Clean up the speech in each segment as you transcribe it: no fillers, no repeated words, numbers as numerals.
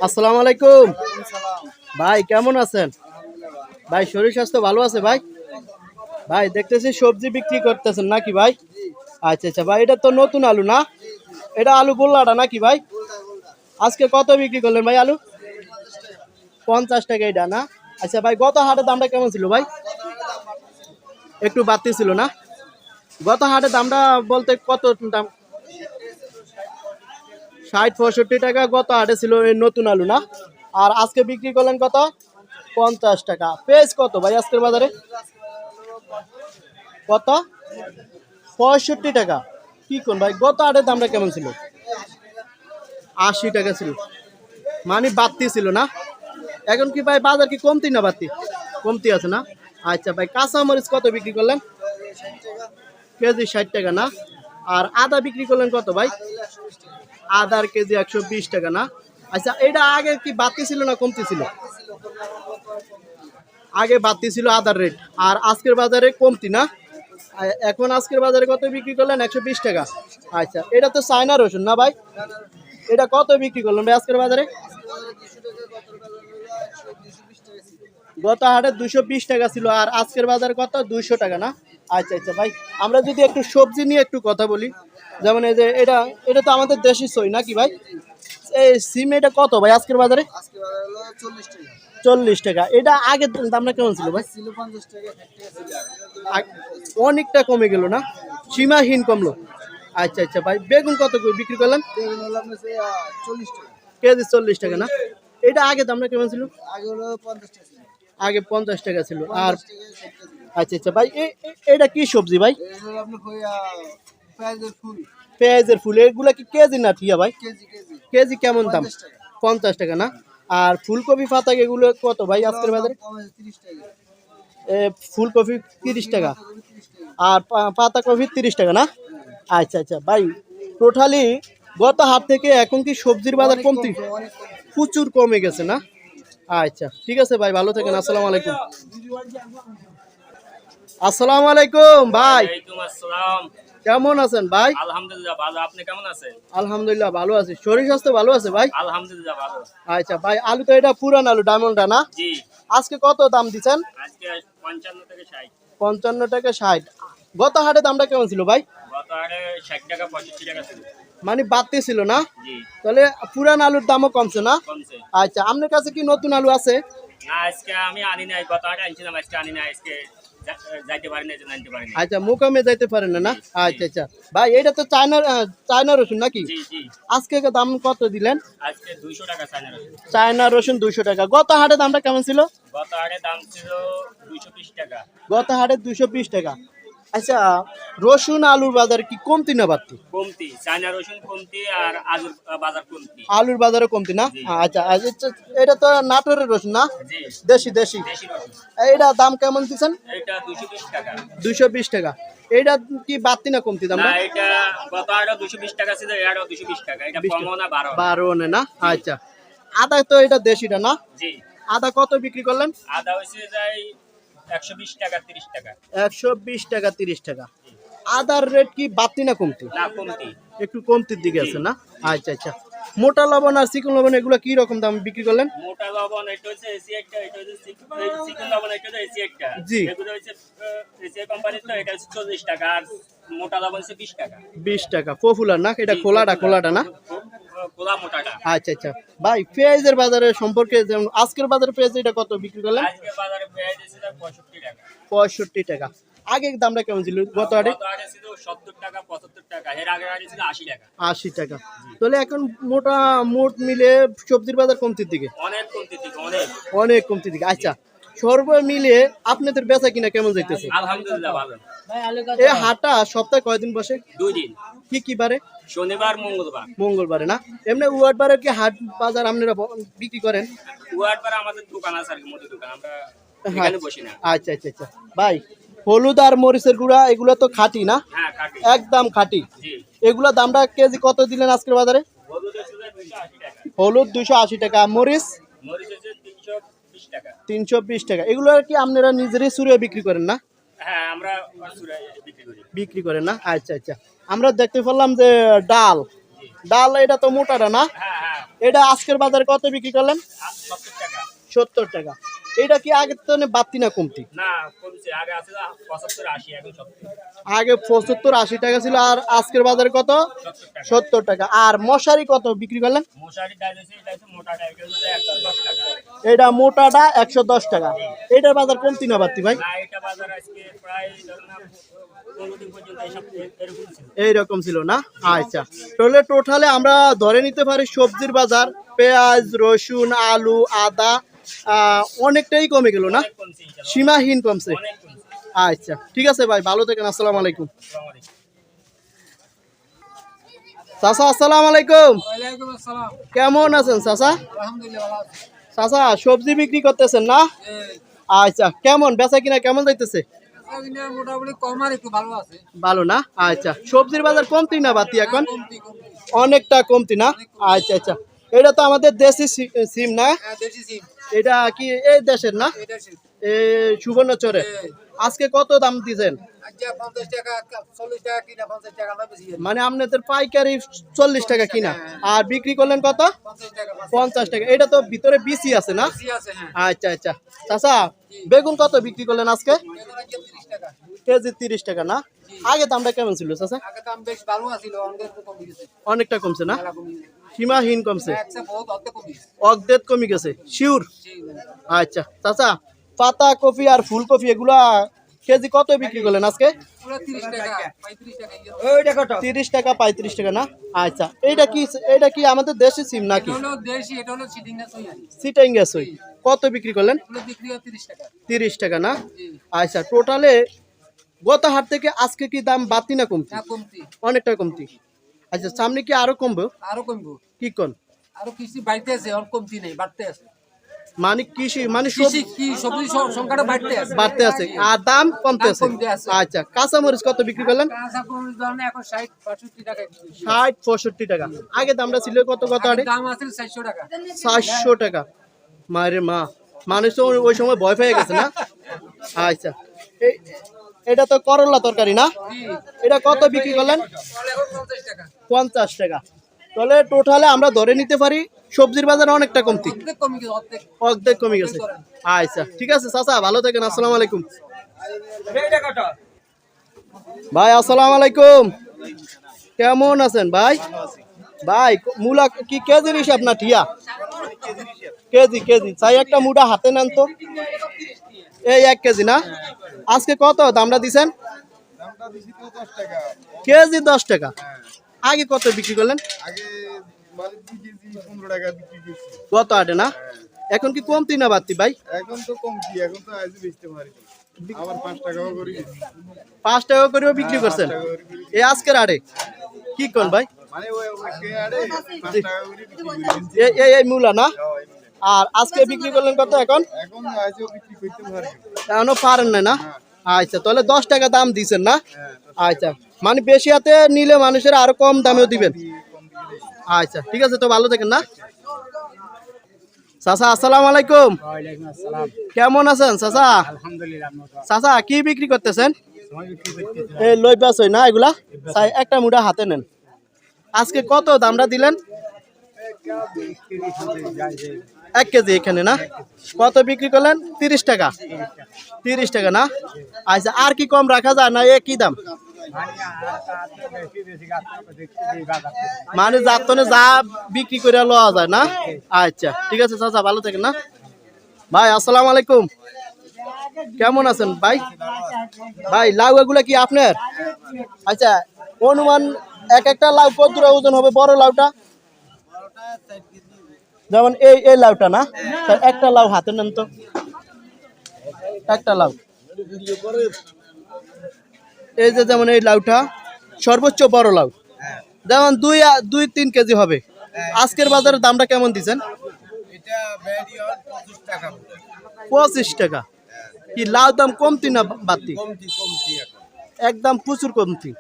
আসসালামু আলাইকুম ভাই, কেমন আছেন ভাই? শরীর স্বাস্থ্য ভালো আছে ভাই? ভাই দেখতেছি সবজি বিক্রি করতেছেন নাকি ভাই? আচ্ছা আচ্ছা ভাই, এটা তো নতুন আলু না? এটা আলু গোল্লাটা নাকি ভাই? আজকে কত বিক্রি করলেন ভাই আলু? 50 টাকা এটা না? আচ্ছা ভাই, গত হাটের দামটা কেমন ছিল ভাই? একটু বাড়তি ছিল না? গত হাটের দামটা বলতে কত দাম? 60-65 টাকা গত হাটে ছিল এই নতুন আলু না? আর আজকে বিক্রি করলেন কত? 50 টাকা। পেঁয়াজ কত ভাই আজকের বাজারে? কত? 65 টাকা। কি কোন ভাই, গত হাটের দামটা কেমন ছিল? 80 টাকা ছিল, মানে বাড়তি ছিল না? এখন কি ভাই বাজার কি কমতি না বাড়তি? কমতি আছে না? আচ্ছা ভাই, কাঁচা মরিচ কত বিক্রি করলেন? কেজি 60 টাকা না? আর আদা বিক্রি করলেন কত ভাই? আদার কেজি 120 টাকা না? আচ্ছা, এটা আগে কি বাড়তি ছিল না কমতি ছিল? আগে বাড়তি ছিল আদার রেট, আর আজকের বাজারে কমতি না? এখন আজকের বাজারে কত বিক্রি করলেন? 120 টাকা। আচ্ছা, এটা তো চায়না রসুন না ভাই? এটা কত বিক্রি করলেন ভাই আজকের বাজারে? গত হাটে 220 টাকা ছিল, আর আজকের বাজার কত? 200 টাকা না? আচ্ছা আচ্ছা ভাই, আমরা যদি একটু সবজি নিয়ে একটু কথা বলি, যেমন এই যে এটা এটা তো আমাদের দেশি সই নাকি ভাই? এই সিম এটা কত ভাই আজকের বাজারে? 40 টাকা। এটা আগের দামটা কেমন ছিল ভাই? অনেকটা কমে গেল না? সীমাহীন কমলো। আচ্ছা আচ্ছা ভাই, বেগুন কত করে বিক্রি করলেন? কেজি 40 টাকা না? এটা আগে দামটা কেমন ছিল? আগে 50 টাকা ছিল। আর আচ্ছা আচ্ছা ভাই, এটা কি সবজি ভাই? পেঁয়াজের ফুল। এগুলা কি কেজি না ঠিয়া ভাই? কেজি কেমন দাম? 50 টাকা না? আর ফুলকপি পাতা এগুলো কত ভাই আজকের বাজারে? ফুলকপি 30 টাকা, আর পাতা কপি 30 টাকা না? আচ্ছা আচ্ছা ভাই, টোটালি গত হাট থেকে এখন কি সবজির বাজার কমতি? প্রচুর কমে গেছে না? আচ্ছা ঠিক আছে ভাই, ভালো থাকেন। আসসালামু আলাইকুম। আসসালামু আলাইকুম ভাই, ওয়ালাইকুম আসসালাম। কেমন আছেন ভাই? আলহামদুলিল্লাহ ভালো, আপনি কেমন আছেন? আলহামদুলিল্লাহ ভালো আছি। শরীর স্বাস্থ্য ভালো আছে ভাই? আলহামদুলিল্লাহ ভালো। আচ্ছা ভাই, আলু তো এটা পুরান আলু, ডায়মন্ডটা না? জি, আজকে কত দাম দিচ্ছেন? আজকে 55 থেকে 60। 55 টাকা 60। গত হাটে দামটা কেমন ছিল ভাই? গত হাটে 60 টাকা 65 টাকা ছিল। মানে বাড়তি ছিল না? জি, তাহলে পুরান আলুর দামও কমছে না? কমছে। আচ্ছা, আপনার কাছে কি নতুন আলু আছে? না, আজকে আমি আনি নাই, গত হাটে আনছিলাম, আজকে আনি নাই, আজকে যাইতে পারি না, যে আনতে পারি না। আচ্ছা, মোকামে যাইতে পারেন না না? আচ্ছা আচ্ছা ভাই, এটা তো চায়না রসুন নাকি? জি জি, আজকে দাম কত দিলেন? আজকে 200 টাকা চায়না রসুন। চায়না রসুন 200 টাকা। গত হাটে দামটা কেমন ছিল? গত হাটে দাম ছিল 220 টাকা। গত হাটে 220 টাকা। আচ্ছা, রসুন আলুর বাজার কি কমতি না বাড়তি? কমতি, চায়না রসুন কমতি, আর আলুর বাজার কমতি। আলুর বাজারে কমতি না? জি। আচ্ছা আচ্ছা, এটা তো নাটোরের রসুন না? জি, দেশি দেশি। দেশি রসুন। এটা দাম কেমন দিচ্ছেন? এটা 220 টাকা। 220 টাকা। এটা কি বাড়তি না কমতি দাম? না, এটা গত আরো 220 টাকা ছিল, এটাও 220 টাকা। এটা কমও না, বাড়ও না। 12 না? আচ্ছা, আদা তো এটা দেশিটা না? জি, আদা কত বিক্রি করলেন? আদা হইছে যাই 120 টাকা 30 টাকা। 120 টাকা 30 টাকা। আদার রেট কি বাড়তি না কমতি? না, কমতি। একটু কমতির দিকে আছে না? আচ্ছা আচ্ছা, মোটা লবণ আর চিকন লবণ এগুলো কি রকম দাম বিক্রি করলেন? মোটা লবণ এটা হচ্ছে এসি একটা, এটা হচ্ছে চিকন লবণ, এটা হচ্ছে এসি একটা। জি। এগুলো হচ্ছে এসি কোম্পানির, তো এটা হচ্ছে 40 টাকা, আর মোটা লবণ হচ্ছে 20 টাকা। 20 টাকা পপুলার না? এটা খোলাটা না? খোলা মোটাটা। আচ্ছা আচ্ছা ভাই, পেঁয়াজের বাজারে সম্পর্কে, যেমন আজকের বাজারে পেঁয়াজ এটা কত বিক্রি করলেন? আজকে বাজারে পেঁয়াজ ছিল 65 টাকা। 65 টাকা। আগের দামটা কেমন ছিল গত হাটে? গত হাটে ছিল 70 টাকা 75 টাকা, এর আগের হাটে ছিল 80 টাকা। 80 টাকা। তাহলে এখন মোট মিলে সবজির বাজার কমতির দিকে? অনেক কমতি থেকে অনেক। অনেক কমতির দিকে। আচ্ছা, সর্ব মিলে আপনাদের বেচা কিনা কেমন যাইতেছে? আলহামদুলিল্লাহ ভালো। এই হাটটা সপ্তাহে কয়দিন বসে? 2 দিন, কি কি বারে? শনিবার মঙ্গলবার। মঙ্গলবারে না? এমনি ওয়ার্ডবারে কি হাট বাজার আপনারা বিক্রি করেন? ওয়ার্ডবার আমাদের দোকান আছে আর কি, মুদি দোকান, আমরা এখানে বসি না। আচ্ছা আচ্ছা আচ্ছা ভাই, হলুদ আর মরিচের গুঁড়া এগুলো তো খাঁটি না? হ্যাঁ, কাটি। একদম খাঁটি। জি, এগুলা দামটা কেজি কত দিলেন আজকের বাজারে? হলুদ হচ্ছে 280 টাকা, হলুদ 280 টাকা, মরিচ মরিচ হচ্ছে 320 টাকা। 320 টাকা। এগুলো কি আপনারা নিজেরই চুরিয়ে বিক্রি করেন না? হ্যাঁ, আমরা চুরাই বিক্রি করি। বিক্রি করেন না? আচ্ছা আচ্ছা, আমরা দেখতে পেলাম যে ডাল, জি, ডাল এটা তো মোটাটা না? হ্যাঁ হ্যাঁ, এটা আজকের বাজারে কত বিক্রি করলেন? 70 টাকা। 70 টাকা। এটা কি আগের তো বাড়তি না কমতি? না কমছে, আগে আছে 75 80 এখন 70 আগে 75-80 টাকা ছিল, আর আজকের বাজারে কত? টাকা। 70 টাকা। আর মশারি কত বিক্রি করলেন? মশারি ডাল আছে, এটা আছে মোটাটা, এটা হচ্ছে 110 টাকা। এটা মোটাটা 110 টাকা। এটার বাজার কমতি না বাড়তি ভাই? না এটা বাজার আজকে প্রায় ধরুন না 15 দিন পর্যন্ত এইসব এরকম ছিল। এইরকম ছিল না? আচ্ছা, তাহলে টোটালে আমরা ধরে নিতে পারি সবজির বাজার পেঁয়াজ, রসুন, আলু, আদা অনেকটাই কমে গেল না? অনেক কমছে ইনশাআল্লাহ, সীমাহীন কমছে। অনেক কমছে। আচ্ছা ঠিক আছে ভাই, ভালো থাকেন। আসসালামু আলাইকুম। আসসালামু আলাইকুম। চাচা আসসালামু আলাইকুম। ওয়ালাইকুম আসসালাম। কেমন আছেন চাচা? আলহামদুলিল্লাহ ভালো আছি। চাচা সবজি বিক্রি করতেছেন না? আচ্ছা, কেমন বেচা কিনা কেমন যাইতেছে? দিনে মোটামুটি কম আর একটু ভালো আছে। ভালো না? আচ্ছা, সবজির বাজার কমতি না বাতি এখন? কমতি কমতি। অনেকটা কমতি না? আচ্ছা আচ্ছা, এটা তো আমাদের দেশি সিম না? হ্যাঁ দেশি সিম। এটা কি এই দেশের না? এটা সিম। সুবর্ণচরে। আজকে কত দাম দিছেন? আচ্ছা 50 টাকা 40 টাকা কিনা 50 টাকা না বেশি। মানে আপনাদের পাইকারি 40 টাকা কিনা, আর বিক্রি করলেন কত? 50 টাকা 50 টাকা। এটা তো ভিতরে বিসি আছে না? বেশি আছে। হ্যাঁ আচ্ছা আচ্ছা। চাচা বেগুন কত বিক্রি করলেন আজকে? বেগুন আজকে 30 টাকা। কেজি 30 টাকা না? আগে দামটা কেমন ছিল চাচা? আগে দাম বেশ ভালো আছিল, অনেক কম গেছে। অনেকটা কমছে না? মেলা কমে গেছে। সীমাহীন কমছে, একশো বহুত অর্ধেক কমে গেছে। অর্ধেক কমে গেছে শিওর? জি। আচ্ছা চাচা, পাতা কপি আর ফুলকপি এগুলা কেজি কত বিক্রি করলেন আজকে? পুরো 30 টাকা 35 টাকা। 30 টাকা 35 টাকা না? আচ্ছা, এটা কি আমাদের দেশি সিম নাকি? এটা হলো দেশি, এটা হলো চিটিংগা সইয়া। সিটাইং গ্যাসই কত বিক্রি করলেন? পুরো বিক্রি হয় 30 টাকা। 30 টাকা না? জি। আচ্ছা, টোটালে গত হাট থেকে আজকে কি দাম বাড়তি না কমতি? না কমতি। অনেকটা কমতি। আচ্ছা, সামনে কি আরো কমবে? আরো কমবো। কি কোন? আরো কৃষি বাড়তে আছে, আর কমতি নেই, বাড়তে আছে। মানে কৃষি মানে কৃষি কি সবজি সংখ্যাটা বাড়তে আছে। বাড়তে আছে আর দাম কমতে দাম আছে। কমতে আছে। আচ্ছা, কাঁচামরিচ কত বিক্রি করলেন? কাঁচা মরিচ ধরেন এখন 60 65 টাকা কেজি। 60-65 টাকা। আগে দামটা ছিল কত আগের আরে? দাম আছে 400 টাকা। 400 টাকা। মায়ের মা, মানুষ তো ওই সময় ভয় পেয়ে গেছে না? আচ্ছা, এটা তো করলা তরকারি না? জি। এটা কত বিক্রি করলেন? তাহলে এখন 50 টাকা। 50 টাকা। তাহলে টোটালে আমরা ধরে নিতে পারি সবজির বাজার অনেকটা কমতি, অর্ধেক কমে গেছে, অর্ধেক। অর্ধেক কমে গেছে। আচ্ছা ঠিক আছে চাচা, ভালো থাকেন। আসসালামু আলাইকুম। ভাই আসসালামু আলাইকুম। কেমন আছেন ভাই? ভাই মূলা কি কেজির হিসাব না ঠিয়া? কেজি কেজি চাই, একটা মুঠা হাতে নেন তো। এই 1 কেজি না? আজকে কত দামটা দিছেন? কেজি 10 টাকা। আগে কত বিক্রি করলেন? আগে মানে 2 কেজি 15 টাকা বিক্রি করছি। গত আটে না? এখন কি কমতি না বাড়তি ভাই? এখন তো কম কি, এখন তো আজ বেচতে পারি না। আবার 5 টাকাও করে দিচ্ছি। 5 টাকা করেও বিক্রি করছেন এই আজকের আড়ে? কি কোন ভাই? মানে ওই কে আরে 5 টাকা করে বিক্রি করেছি। এই মূলা না? আর আজকে বিক্রি করলেন কত এখন? এখন আজও বিক্রি করতে পারি না। এখনো পারেন না? আচ্ছা, তাহলে 10 টাকা দাম দিছেন না? হ্যাঁ, আচ্ছা, মানে বেশি হাতে নিলে মানুষের আরো কম দামেও দিবেন। কম দিলে আচ্ছা ঠিক আছে, তো ভালো থাকেন না? চাচা আসসালামু আলাইকুম। ওয়ালাইকুম আসসালাম। কেমন আছেন চাচা? আলহামদুলিল্লাহ। চাচা কি বিক্রি করতেছেন? এই লইবাস হয় না এগুলা? চাই একটা মুঠা হাতে নেন। আজকে কত দামটা দিলেন? 1 কেজি এখানে না? কত বিক্রি করলেন? 30 টাকা। 30 টাকা না? আচ্ছা, আর কি কম রাখা যায় না একই দাম? মানে যাতনে যা বিক্রি করে লওয়া যায় না? আচ্ছা ঠিক আছে চাচা, ভালো থাকেন না? ভাই আসসালামু আলাইকুম। কেমন আছেন ভাই? ভাই লাউ এগুলা কি আপনার? আচ্ছা, অনুমান একটা লাউ কত দূর ওজন হবে? বড় লাউটা যেমন এই লাউটা না? তা একটা লাউ হাতে নেন তো। একটা লাউ এই যে, যেমন এই লাউটা সর্বোচ্চ বড় লাউ, যেমন 2-3 কেজি হবে। আজকের বাজারের দামটা কেমন দিচ্ছেন? এটা ভ্যারিয়র 25 টাকা। 25 টাকা। কি লাউ দাম কমতি না বাড়তি? কমতি এখন। একদম প্রচুর কমতি।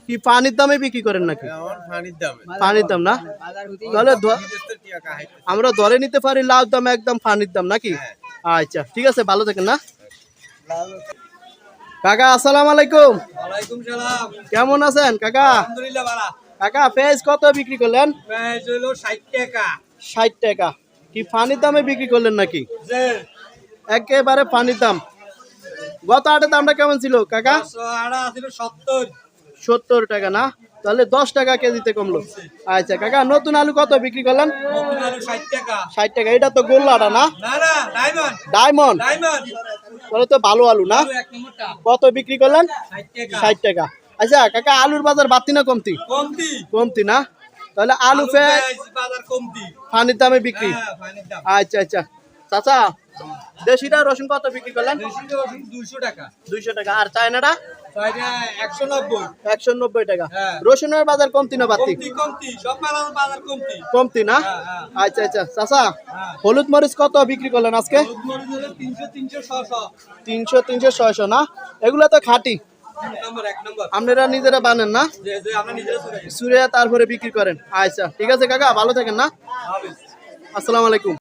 কি পানির দামে বিক্রি করেন নাকি? এখন পানির দামে। পানির দাম না? তাহলে বিদেশের টাকা হাইতে। আমরা ধরে নিতে পারি লাউ দাম একদম পানির দাম নাকি? আচ্ছা ঠিক আছে, ভালো থাকেন না? কাকা আসসালামু আলাইকুম। ওয়ালাইকুম সালাম। কেমন আছেন কাকা? আলহামদুলিল্লাহ ভালো। কাকা পেঁয়াজ কত বিক্রি করলেন? প্রাইস হলো 60 টাকা। 60 টাকা। কি পানির দামে বিক্রি করলেন নাকি? একেবারে পানির দাম। গত হাটের দামটা কেমন ছিল কাকা? 70 টাকা না, তাহলে 10 টাকা কেজিতে কমলো। আচ্ছা কাকা, নতুন আলু কত বিক্রি করলেন? 60 টাকা। এটা তো গোল্লাটা না, ডায়মন্ড, তাহলে তো ভালো আলু না। কত বিক্রি করলেন? 60 টাকা। আচ্ছা কাকা, আলুর বাজার বাড়তি না কমতি? কমতি না, তাহলে আলু পানির দামে বিক্রি। আচ্ছা আচ্ছা চাচা, দেশিটা রসুন কত বিক্রি করলেন? 200 টাকা। আর চায়নাটা 190 টাকা। রসুনের বাজার কমতি না বাড়তি? কমতি না। আচ্ছা আচ্ছা চাচা, হলুদ মরিচ কত বিক্রি করলেন আজকে? 300, 600 না। এগুলো তো খাঁটি, আপনারা নিজেরা বানান না, সুরে তারপরে বিক্রি করেন। আচ্ছা ঠিক আছে কাকা, ভালো থাকেন না। আসসালামু আলাইকুম।